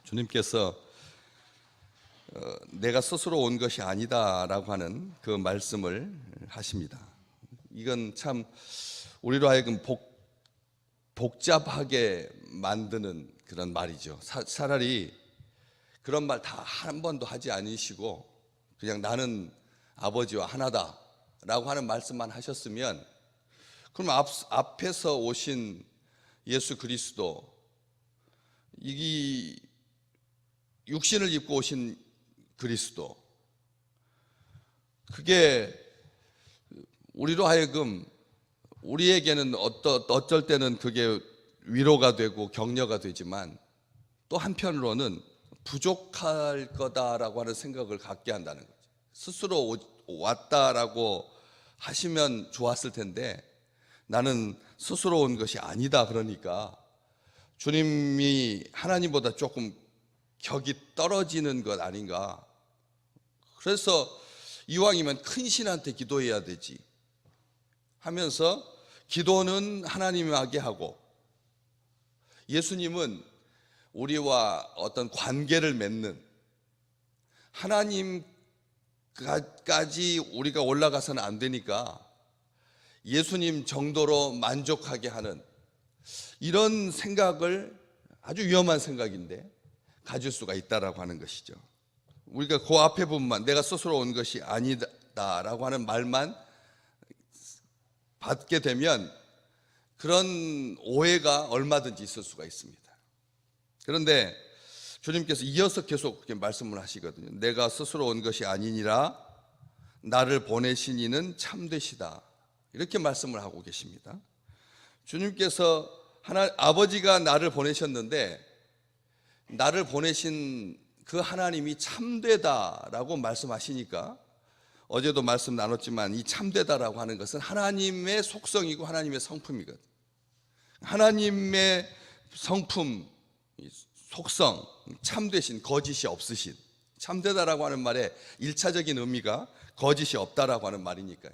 주님께서 내가 스스로 온 것이 아니다라고 하는 그 말씀을 하십니다. 이건 참 우리로 하여금 복잡하게 만드는 그런 말이죠. 차라리 그런 말 다 한 번도 하지 않으시고 그냥 나는 아버지와 하나다라고 하는 말씀만 하셨으면, 그럼 앞에서 오신 예수 그리스도, 이 육신을 입고 오신 그리스도, 그게 우리로 하여금 우리에게는 어쩔 때는 그게 위로가 되고 격려가 되지만 또 한편으로는 부족할 거다라고 하는 생각을 갖게 한다는 거죠. 스스로 왔다라고 하시면 좋았을 텐데 나는 스스로 온 것이 아니다. 그러니까 주님이 하나님보다 조금 격이 떨어지는 것 아닌가. 그래서 이왕이면 큰 신한테 기도해야 되지 하면서 기도는 하나님에게 하고, 예수님은 우리와 어떤 관계를 맺는, 하나님까지 우리가 올라가서는 안 되니까 예수님 정도로 만족하게 하는 이런 생각을, 아주 위험한 생각인데 가질 수가 있다라고 하는 것이죠. 우리가 그 앞에 부분만, 내가 스스로 온 것이 아니다라고 하는 말만 받게 되면 그런 오해가 얼마든지 있을 수가 있습니다. 그런데 주님께서 이어서 계속 그렇게 말씀을 하시거든요. 내가 스스로 온 것이 아니니라 나를 보내신 이는 참되시다, 이렇게 말씀을 하고 계십니다. 주님께서 아버지가 나를 보내셨는데 나를 보내신 그 하나님이 참되다라고 말씀하시니까, 어제도 말씀 나눴지만 이 참되다라고 하는 것은 하나님의 속성이고 하나님의 성품이거든요. 하나님의 성품, 속성, 참되신, 거짓이 없으신, 참되다라고 하는 말의 1차적인 의미가 거짓이 없다라고 하는 말이니까요.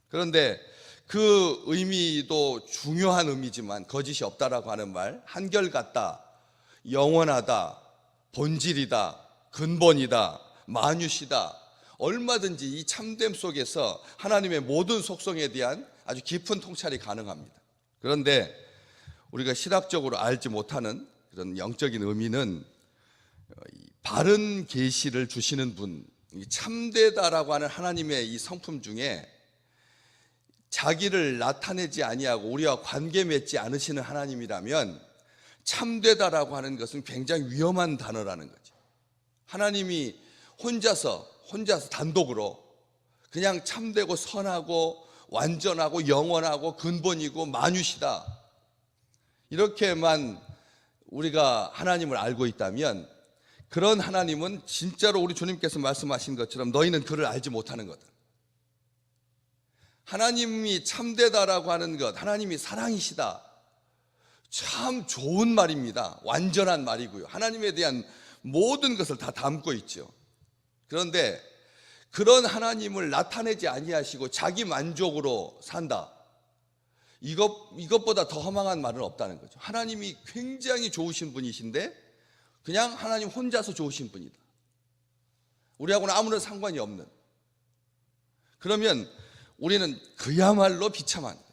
그런데 그 의미도 중요한 의미지만 거짓이 없다라고 하는 말, 한결같다, 영원하다, 본질이다, 근본이다, 만유시다, 얼마든지 이 참됨 속에서 하나님의 모든 속성에 대한 아주 깊은 통찰이 가능합니다. 그런데 우리가 신학적으로 알지 못하는 그런 영적인 의미는, 바른 계시를 주시는 분, 참되다라고 하는 하나님의 이 성품 중에 자기를 나타내지 아니하고 우리와 관계 맺지 않으시는 하나님이라면 참되다라고 하는 것은 굉장히 위험한 단어라는 거죠. 하나님이 혼자서 단독으로 그냥 참되고 선하고 완전하고 영원하고 근본이고 만유시다, 이렇게만 우리가 하나님을 알고 있다면 그런 하나님은 진짜로 우리 주님께서 말씀하신 것처럼 너희는 그를 알지 못하는 거다. 하나님이 참되다라고 하는 것, 하나님이 사랑이시다, 참 좋은 말입니다. 완전한 말이고요. 하나님에 대한 모든 것을 다 담고 있죠. 그런데 그런 하나님을 나타내지 아니하시고 자기 만족으로 산다, 이것보다 더 허망한 말은 없다는 거죠. 하나님이 굉장히 좋으신 분이신데 그냥 하나님 혼자서 좋으신 분이다, 우리하고는 아무런 상관이 없는, 그러면 우리는 그야말로 비참한 거죠.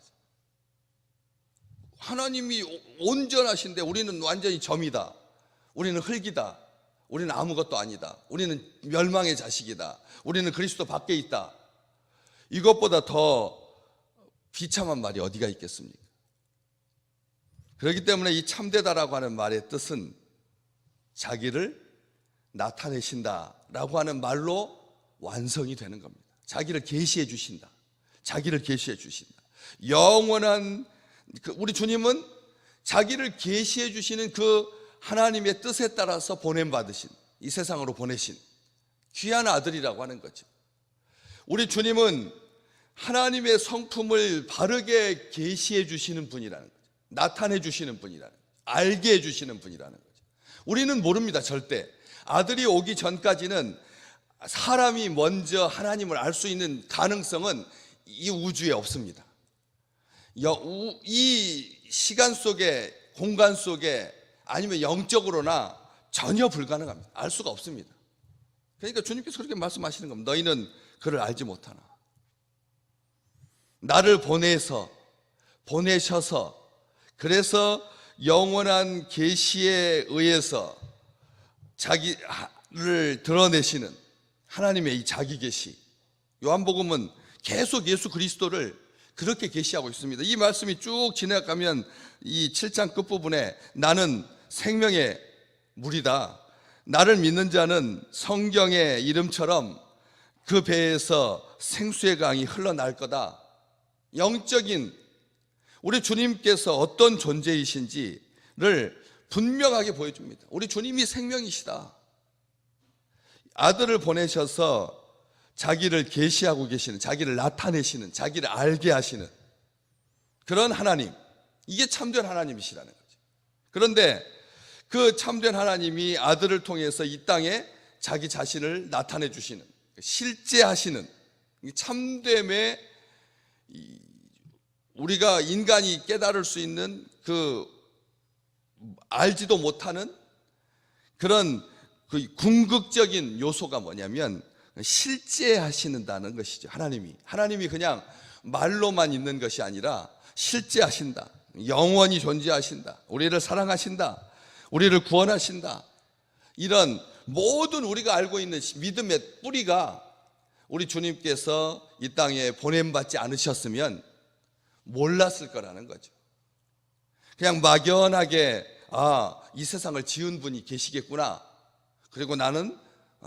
하나님이 온전하신데 우리는 완전히 점이다, 우리는 흙이다, 우리는 아무것도 아니다, 우리는 멸망의 자식이다, 우리는 그리스도 밖에 있다, 이것보다 더 비참한 말이 어디가 있겠습니까? 그렇기 때문에 이 참되다라고 하는 말의 뜻은 자기를 나타내신다라고 하는 말로 완성이 되는 겁니다. 자기를 계시해 주신다, 자기를 계시해 주신다. 영원한 우리 주님은 자기를 계시해 주시는 그 하나님의 뜻에 따라서 보냄받으신, 이 세상으로 보내신 귀한 아들이라고 하는 거죠. 우리 주님은 하나님의 성품을 바르게 계시해 주시는 분이라는 거죠. 나타내 주시는 분이라는 거죠. 알게 해 주시는 분이라는 거죠. 우리는 모릅니다. 절대. 아들이 오기 전까지는 사람이 먼저 하나님을 알 수 있는 가능성은 이 우주에 없습니다. 이 시간 속에, 공간 속에, 아니면 영적으로나 전혀 불가능합니다. 알 수가 없습니다. 그러니까 주님께서 그렇게 말씀하시는 겁니다. 너희는 그를 알지 못하나. 나를 보내셔서 그래서 영원한 계시에 의해서 자기를 드러내시는 하나님의 이 자기 계시, 요한복음은 계속 예수 그리스도를 그렇게 계시하고 있습니다. 이 말씀이 쭉 지나가면 이 7장 끝부분에 나는 생명의 물이다, 나를 믿는 자는 성경의 이름처럼 그 배에서 생수의 강이 흘러날 거다, 영적인 우리 주님께서 어떤 존재이신지를 분명하게 보여줍니다. 우리 주님이 생명이시다. 아들을 보내셔서 자기를 계시하고 계시는, 자기를 나타내시는, 자기를 알게 하시는 그런 하나님, 이게 참된 하나님이시라는 거죠. 그런데 그 참된 하나님이 아들을 통해서 이 땅에 자기 자신을 나타내 주시는, 실제하시는 참됨의, 우리가 인간이 깨달을 수 있는 그 알지도 못하는 그런 그 궁극적인 요소가 뭐냐면 실제하시는다는 것이죠. 하나님이 그냥 말로만 있는 것이 아니라 실제하신다, 영원히 존재하신다, 우리를 사랑하신다, 우리를 구원하신다, 이런 모든 우리가 알고 있는 믿음의 뿌리가 우리 주님께서 이 땅에 보냄받지 않으셨으면 몰랐을 거라는 거죠. 그냥 막연하게 이 세상을 지은 분이 계시겠구나, 그리고 나는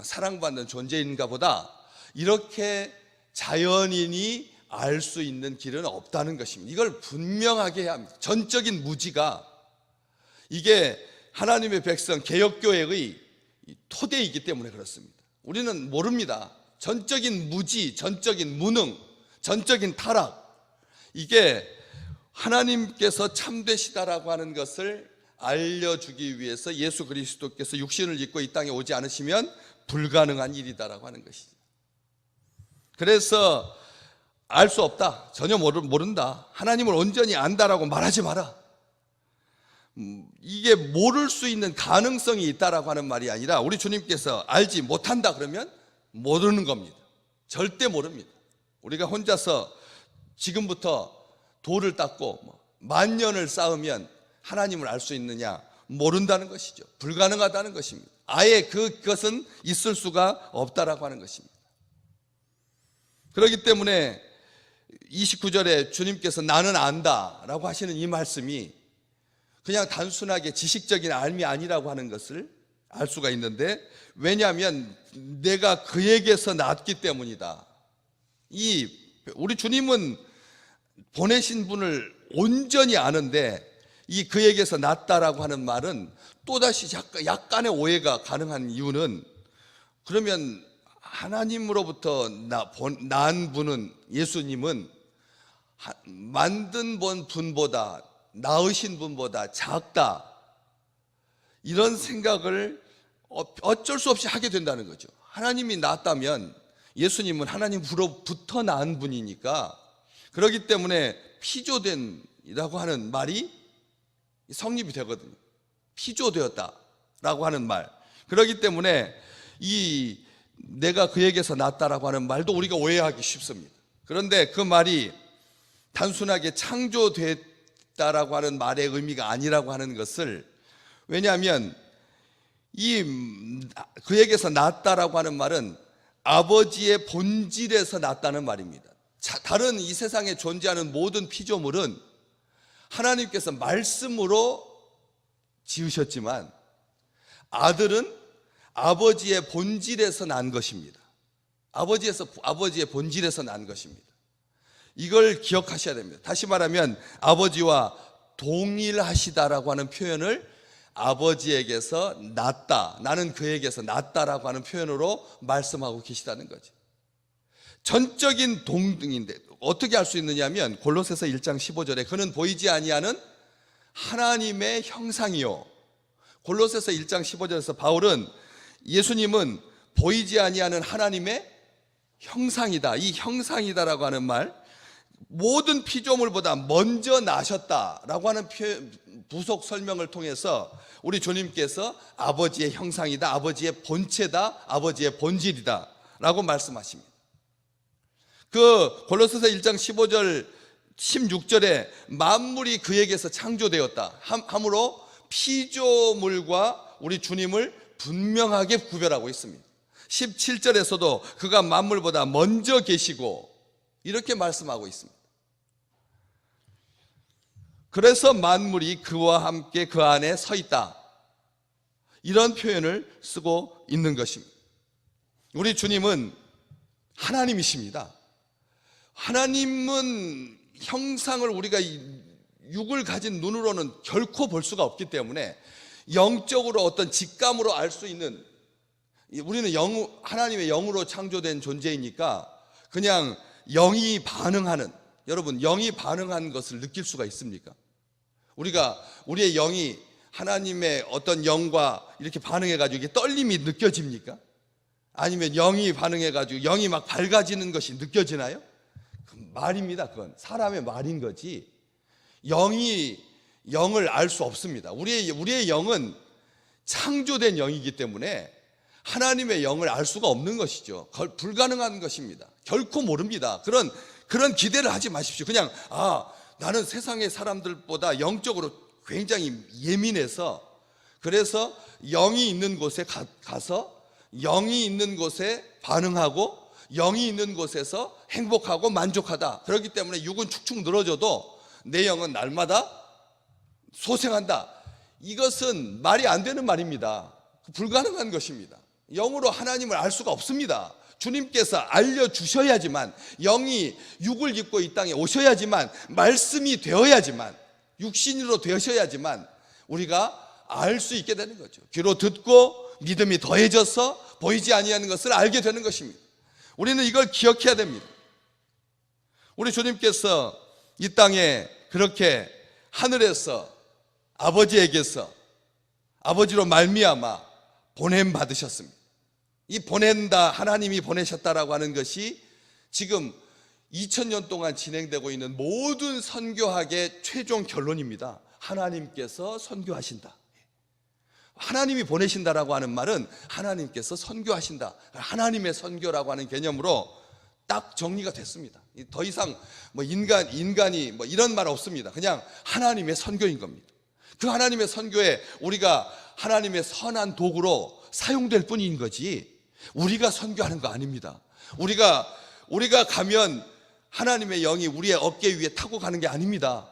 사랑받는 존재인가 보다, 이렇게 자연인이 알 수 있는 길은 없다는 것입니다. 이걸 분명하게 해야 합니다. 전적인 무지가 이게 하나님의 백성 개혁교회의 토대이기 때문에 그렇습니다. 우리는 모릅니다. 전적인 무지, 전적인 무능, 전적인 타락, 이게 하나님께서 참되시다라고 하는 것을 알려주기 위해서 예수 그리스도께서 육신을 입고 이 땅에 오지 않으시면 불가능한 일이다라고 하는 것이죠. 그래서 알 수 없다, 전혀 모른다, 하나님을 온전히 안다라고 말하지 마라. 이게 모를 수 있는 가능성이 있다라고 하는 말이 아니라 우리 주님께서 알지 못한다 그러면 모르는 겁니다. 절대 모릅니다. 우리가 혼자서 지금부터 돌을 닦고 만년을 쌓으면 하나님을 알 수 있느냐? 모른다는 것이죠. 불가능하다는 것입니다. 아예 그것은 있을 수가 없다라고 하는 것입니다. 그렇기 때문에 29절에 주님께서 나는 안다라고 하시는 이 말씀이 그냥 단순하게 지식적인 알미 아니라고 하는 것을 알 수가 있는데, 왜냐하면 내가 그에게서 났기 때문이다. 우리 주님은 보내신 분을 온전히 아는데 이 그에게서 났다라고 하는 말은 또다시 약간의 오해가 가능한 이유는, 그러면 하나님으로부터 난 분은, 예수님은 만든 분보다, 낳으신 분보다 작다, 이런 생각을 어쩔 수 없이 하게 된다는 거죠. 하나님이 낳았다면 예수님은 하나님으로부터 낳은 분이니까, 그렇기 때문에 피조된이라고 하는 말이 성립이 되거든요. 피조되었다라고 하는 말. 그렇기 때문에 내가 그에게서 났다라고 하는 말도 우리가 오해하기 쉽습니다. 그런데 그 말이 단순하게 창조됐다라고 하는 말의 의미가 아니라고 하는 것을, 왜냐하면 그에게서 났다라고 하는 말은 아버지의 본질에서 났다는 말입니다. 다른 이 세상에 존재하는 모든 피조물은 하나님께서 말씀으로 지으셨지만 아들은 아버지의 본질에서 난 것입니다. 아버지의 본질에서 난 것입니다. 이걸 기억하셔야 됩니다. 다시 말하면 아버지와 동일하시다라고 하는 표현을 아버지에게서 났다, 나는 그에게서 났다라고 하는 표현으로 말씀하고 계시다는 거죠. 전적인 동등인데 어떻게 알 수 있느냐면 골로새서 1장 15절에 그는 보이지 아니하는 하나님의 형상이요. 골로새서 1장 15절에서 바울은 예수님은 보이지 아니하는 하나님의 형상이다, 이 형상이다라고 하는 말, 모든 피조물보다 먼저 나셨다라고 하는 부속 설명을 통해서 우리 주님께서 아버지의 형상이다, 아버지의 본체다, 아버지의 본질이다 라고 말씀하십니다. 그 골로새서 1장 15절 16절에 만물이 그에게서 창조되었다 함으로 피조물과 우리 주님을 분명하게 구별하고 있습니다. 17절에서도 그가 만물보다 먼저 계시고 이렇게 말씀하고 있습니다. 그래서 만물이 그와 함께 그 안에 서 있다, 이런 표현을 쓰고 있는 것입니다. 우리 주님은 하나님이십니다. 하나님은 형상을 우리가 육을 가진 눈으로는 결코 볼 수가 없기 때문에 영적으로 어떤 직감으로 알 수 있는, 우리는 하나님의 영으로 창조된 존재이니까 그냥 영이 반응하는, 여러분 영이 반응하는 것을 느낄 수가 있습니까? 우리의 영이 하나님의 어떤 영과 이렇게 반응해가지고 이게 떨림이 느껴집니까? 아니면 영이 반응해가지고 영이 막 밝아지는 것이 느껴지나요? 말입니다. 그건 사람의 말인 거지 영을 알 수 없습니다. 우리의 영은 창조된 영이기 때문에 하나님의 영을 알 수가 없는 것이죠. 불가능한 것입니다. 결코 모릅니다. 그런 기대를 하지 마십시오. 그냥 나는 세상의 사람들보다 영적으로 굉장히 예민해서 그래서 영이 있는 곳에 가서 영이 있는 곳에 반응하고 영이 있는 곳에서 행복하고 만족하다. 그렇기 때문에 육은 축축 늘어져도 내 영은 날마다 소생한다. 이것은 말이 안 되는 말입니다. 불가능한 것입니다. 영으로 하나님을 알 수가 없습니다. 주님께서 알려주셔야지만, 영이 육을 입고 이 땅에 오셔야지만, 말씀이 되어야지만, 육신으로 되셔야지만 우리가 알 수 있게 되는 거죠. 귀로 듣고 믿음이 더해져서 보이지 아니하는 것을 알게 되는 것입니다. 우리는 이걸 기억해야 됩니다. 우리 주님께서 이 땅에 그렇게 하늘에서 아버지에게서 아버지로 말미암아 보냄 받으셨습니다. 이 보낸다, 하나님이 보내셨다라고 하는 것이 지금 2000년 동안 진행되고 있는 모든 선교학의 최종 결론입니다. 하나님께서 선교하신다. 하나님이 보내신다라고 하는 말은 하나님께서 선교하신다, 하나님의 선교라고 하는 개념으로 딱 정리가 됐습니다. 더 이상 인간이 이런 말 없습니다. 그냥 하나님의 선교인 겁니다. 그 하나님의 선교에 우리가 하나님의 선한 도구로 사용될 뿐인 거지 우리가 선교하는 거 아닙니다. 우리가 가면 하나님의 영이 우리의 어깨 위에 타고 가는 게 아닙니다.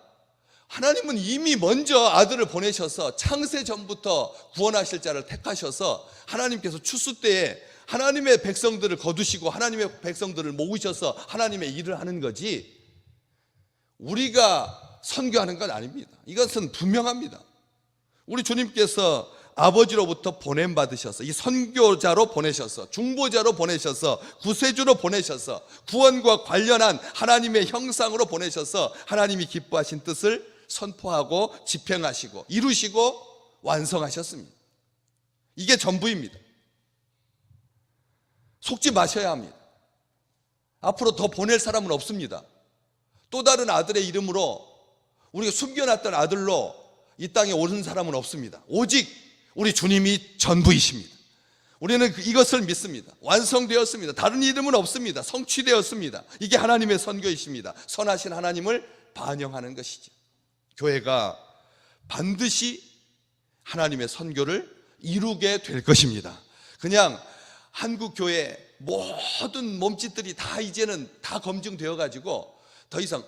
하나님은 이미 먼저 아들을 보내셔서 창세 전부터 구원하실 자를 택하셔서 하나님께서 추수 때에 하나님의 백성들을 거두시고 하나님의 백성들을 모으셔서 하나님의 일을 하는 거지 우리가 선교하는 건 아닙니다. 이것은 분명합니다. 우리 주님께서 아버지로부터 보냄 받으셔서 이 선교자로 보내셔서 중보자로 보내셔서 구세주로 보내셔서 구원과 관련한 하나님의 형상으로 보내셔서 하나님이 기뻐하신 뜻을 선포하고 집행하시고 이루시고 완성하셨습니다. 이게 전부입니다. 속지 마셔야 합니다. 앞으로 더 보낼 사람은 없습니다. 또 다른 아들의 이름으로 우리가 숨겨놨던 아들로 이 땅에 오는 사람은 없습니다. 오직 우리 주님이 전부이십니다. 우리는 이것을 믿습니다. 완성되었습니다. 다른 이름은 없습니다. 성취되었습니다. 이게 하나님의 선교이십니다. 선하신 하나님을 반영하는 것이죠. 교회가 반드시 하나님의 선교를 이루게 될 것입니다. 그냥 한국 교회 모든 몸짓들이 다 이제는 다 검증되어 가지고 더 이상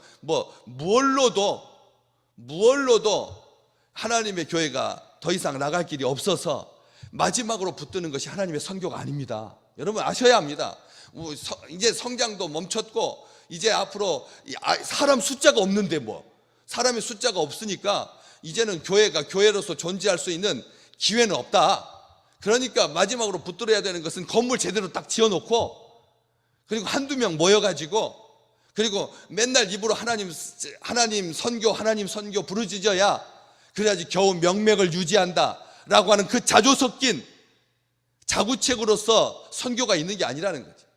무얼로도 하나님의 교회가 더 이상 나갈 길이 없어서 마지막으로 붙드는 것이 하나님의 선교가 아닙니다. 여러분 아셔야 합니다. 이제 성장도 멈췄고 이제 앞으로 사람 숫자가 없는데 사람의 숫자가 없으니까 이제는 교회가 교회로서 존재할 수 있는 기회는 없다. 그러니까 마지막으로 붙들어야 되는 것은 건물 제대로 딱 지어놓고 그리고 한두 명 모여가지고 그리고 맨날 입으로 하나님 선교 부르짖어야 그래야지 겨우 명맥을 유지한다 라고 하는 그 자조 섞인 자구책으로서 선교가 있는 게 아니라는 거죠.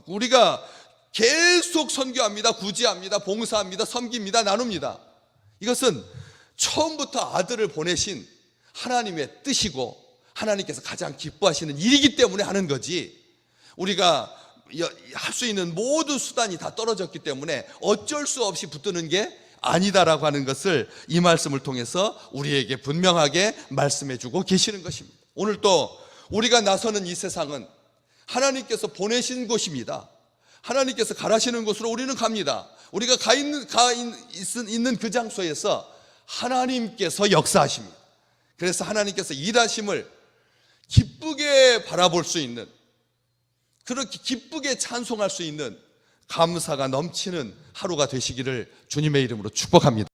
우리가 계속 선교합니다, 구제합니다, 봉사합니다, 섬깁니다, 나눕니다. 이것은 처음부터 아들을 보내신 하나님의 뜻이고 하나님께서 가장 기뻐하시는 일이기 때문에 하는 거지, 우리가 할 수 있는 모든 수단이 다 떨어졌기 때문에 어쩔 수 없이 붙드는 게 아니다라고 하는 것을 이 말씀을 통해서 우리에게 분명하게 말씀해 주고 계시는 것입니다. 오늘 또 우리가 나서는 이 세상은 하나님께서 보내신 곳입니다. 하나님께서 가라시는 곳으로 우리는 갑니다. 우리가 있는 그 장소에서 하나님께서 역사하십니다. 그래서 하나님께서 일하심을 기쁘게 바라볼 수 있는, 그렇게 기쁘게 찬송할 수 있는 감사가 넘치는 하루가 되시기를 주님의 이름으로 축복합니다.